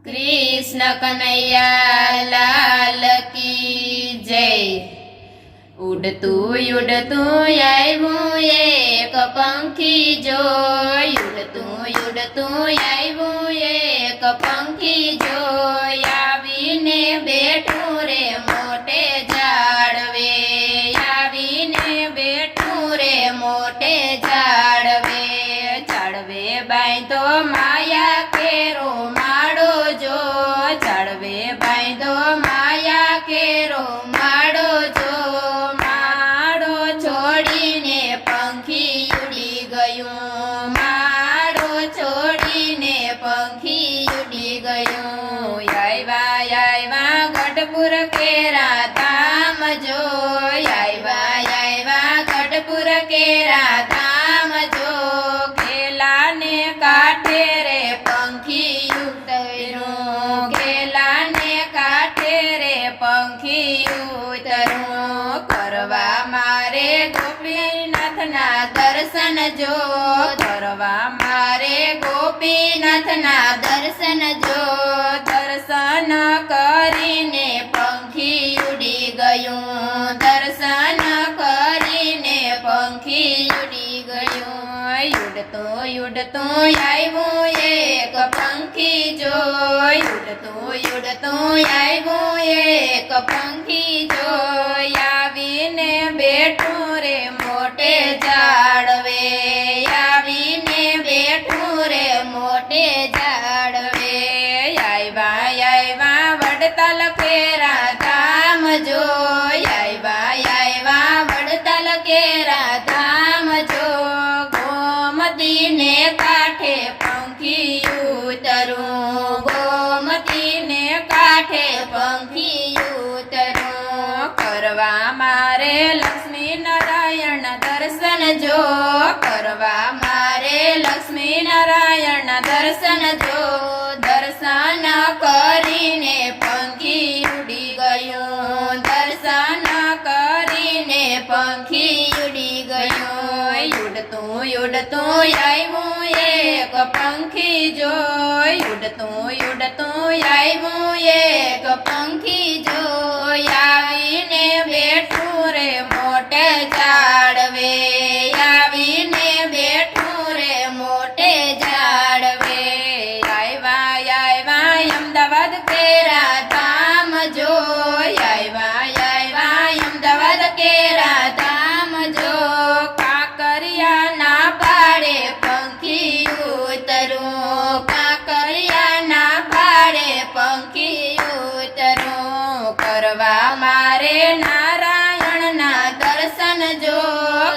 कृष्ण कन्हैया लाल की जय। उड़तू उड़तू आव्યું एक पंखी जो, उड़तू उड़तू आव्યું एक पंखी जो, आवीने બેઠું રે મોટે ઝાડવે, આવીને બેઠું રે મોટે ઝાડવે, ઝાડવે બાંધો માયા કેરો માળો જો, ઝાડવે બાંધો માયા કેરો માળો જો, માળો છોડીને પંખી ઉડી ગયું, માળો છોડીને પંખી ઉડી ગયું, આવ્યા આવ્યા ગઢપુર કેરા ધામ જો, આવ્યા ગઢપુર કેરા ધામ જો, ખેલાને કાંઠે રે પંખી ઉતર્યું, ખેલાને કાંઠે રે પંખી ઉતર્યું, કરવા મારે ગોપીનાથના દર્શન જો, કરવા મારે ગોપીનાથના દર્શન જો, દર્શન કરીને પંખી ઉડી ગયું, દર્શન કરીને પંખી ઉડી ગયું, ઉડતું ઉડતું આવ્યું એક પંખી જો, ઉડતું ઉડતું આવ્યું એક પંખી જો, આવીને બેઠું રે મોટે ઝાડવે, આવીને બેઠું રે મોટે ઝાડવે, આવ્યા વડતાલ કેરા ધામ જો, આવ્યા વડતાલ કેરા ધામ જો, ગોમતીને કાંઠે પંખી ઉતરું, ગોમતીને કાંઠે પંખી ઉતરું, કરવા મારે લક્ષ્મી નારાયણ દર્શન જો, કરવા મારે લક્ષ્મી નારાયણ દર્શન જો, દર્શન કરીને પંખી ઉડી ગયું, દર્શન કરીને પંખી ઉડી ગયું, ઉડતું ઉડતું આવ્યું એક પંખી જો, ઉડતું ઉડતું આવ્યું એક પંખી જો, આવીને બેઠું રે મોટે ઝાડવે, આવીને બેઠું રે મોટે ઝાડવે, આવ્યા અમદાવાદ કેરા ધામ જો, આવ્યા અમદાવાદ કેરા ધામ જો, કાંકરિયા ના પાડે પંખી ઉતરું, કાંકરિયા ના પાડે પંખી ઉતરું, કરવા મારે નારાયણના દર્શન જો,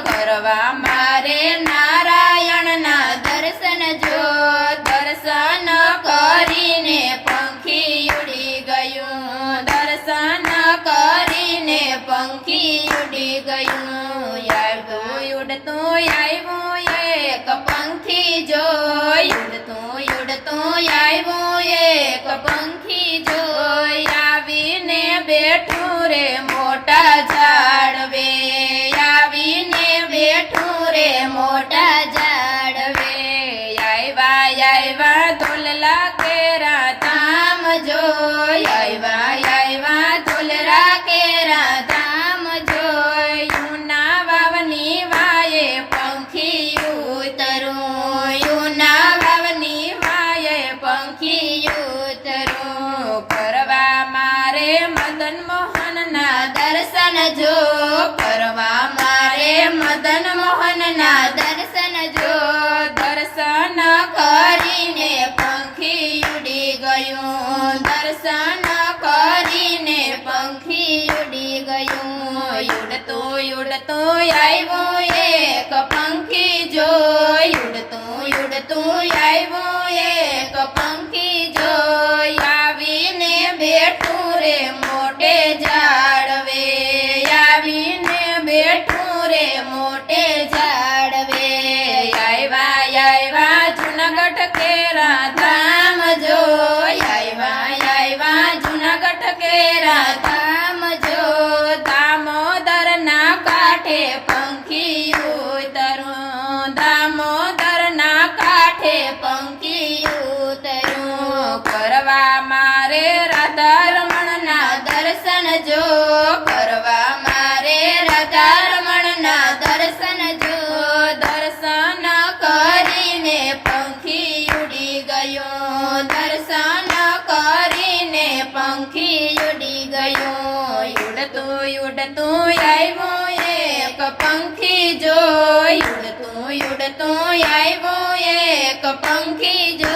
કરવા મારે નારાયણના દર્શન જો, દર્શન કરીને પંખી ઉડી ગયું, દર્શન કરીને પંખી ઉડી ગયું, ઉડતું આવ્યું એક પંખી જો, ઉડતું ઉડતું આવ્યું એક પંખી જો, આવીને બેઠું રે મોટા ઝાડવે, આવીને બેઠું રે મોટા ઝાડવે, આવ્યા ધોલલા કેરા ધામ જો, આવ્યા ધોલરા કેરા ધામ જો, યુના વાવની વાયે પંખી ઉતરું, યુના વાવની વાયે પંખી ઉતરું, કરવા મારે મદન મોહનના દર્શન જો, કરવા મારે મદન મોહનના દર્શન જો, દર્શન કરીને પંખી ઉડી ગયું, દર્શન કરીને પંખી ઉડી ગયું, ઉડતું ઉડતું આવ્યું એક પંખી જો, ઉડતું ઉડતું આવ્યું એક પંખી જો, આવીને બેઠું રે મોટે ઝાડવે, આવીને બેઠું રે મોટે ઝાડવે, આવ્યા જુનાગઢ કેરા ધામ જો, આવ્યા જુનાગઢ કેરા ધામ જો, દામોદર ના કાંઠે પંખી ઉતરું, દામોદર ના કાંઠે પંખી ઉતરું, મારે રાધારમણના દર્શન જો કરવા મારે રાધારમણના દર્શન જો દર્શન કરીને પંખી ઉડી ગયો દર્શન કરીને પંખી ઉડી ગયો ઉડતું ઉડતું આવ્યો એક પંખી જો ઉડતું ઉડતું આવ્યો એક પંખી જો